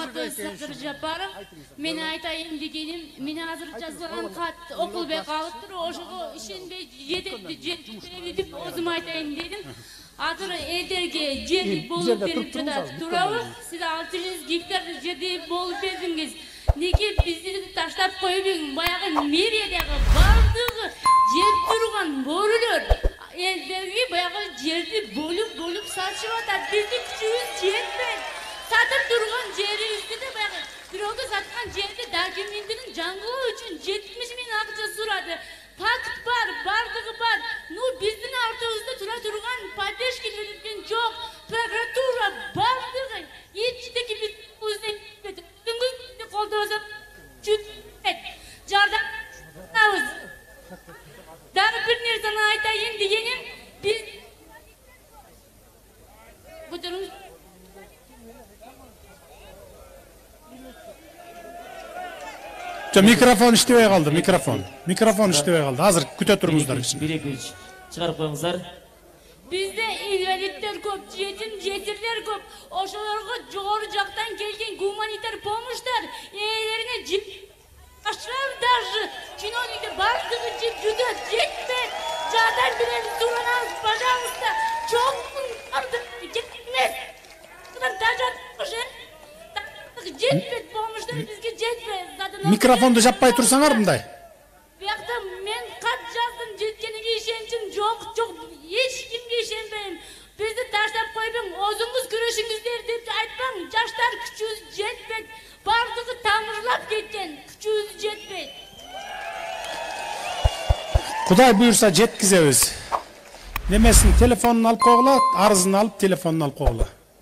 Урматтуу Садыр Жапаров, мен айтайын дегеним, мен азыр жазылган кат окулбай калыптыр, ошого ишенбей жетип деп өзүм айтайын дедим. Азыр элдерге жер болуп берип жатат. Туурабы? Сиз 600 гектар жерде болуп бердиңиз. Неге бизди таштап койбуң? Баягы мэриядагы бардыгы жеп турган борулөр элдерге баягы жерди болуп сатышып атат. Бизди күчүбүз жетпейт. Сатып турган жерибизди да баягы бирөөгө саткан жерди документтин жаңылоо үчүн 70 миң акча сурады. Факт бар, бардыгы бар. Ну биздин артыбызда тура турган поддержкалерден жок. Прокуратура бардыгы эчтеки биздин колдобосо жүзөт. Жардам. Дагы бир нерсени айтайын дегеним, биз бутурун Mikrofon iştebey kaldı, mikrofon iştebey kaldı. Hazır küte turumuzlar için. Bir-iki çıkarıp koyuңuzlar. Bizde invalidler köp, yetimler köp. Oşolarga jogorу жактан келген гуманитар помощьтар ээлерине ашар даже чиновникте бардыгы жүзөт жетпейт. Жардам беребиз, суранабыз, пожалуйста. Çok жетмес. Жетпейт помощьтар бизге жетпейт. Mikrofondu жаппай турсаңар мындай. Бияқта мен кат жаздым, жеткениге ишенчим жок, эч кимге ишенбейм. Бизди таштап койбоң, өзүңүз күрөшүңүздөр деп айтпаң. Жаштар күчүбүз жетпейт. Бардыгы тамырлап кеткен, күчүбүз жетпейт. Кудай буйрса жеткизебиз. Немесин телефонун алып койгула, арызын алып телефонун алып койгула.